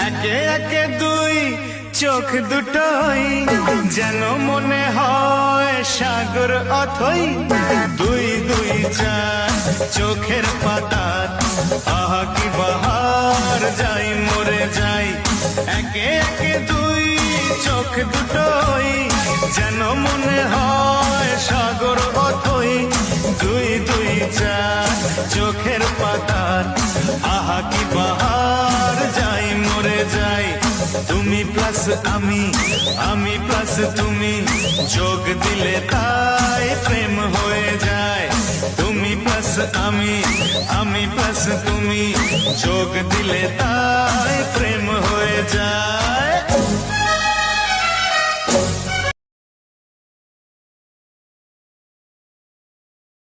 একে একে দুই চোখ দুটোই যেন মনে হয় সাগর অথই। দুই দুই চার চোখের পাতা, আহা কি বাহার, যাই মরে যাই। একে একে দুই চোখ দুটোই যেন মনে হয় সাগর অথই। দুই দুই চার চোখের পাতা, আহা কি বাহার, যাই মরে যাই। তুমি প্লাস আমি, আমি প্লাস তুমি, যোগ দিলে তাই প্রেম হয়ে যায়। তুমি প্লাস আমি, আমি প্লাস তুমি, যোগ দিলে তাই প্রেম হয়ে যায়।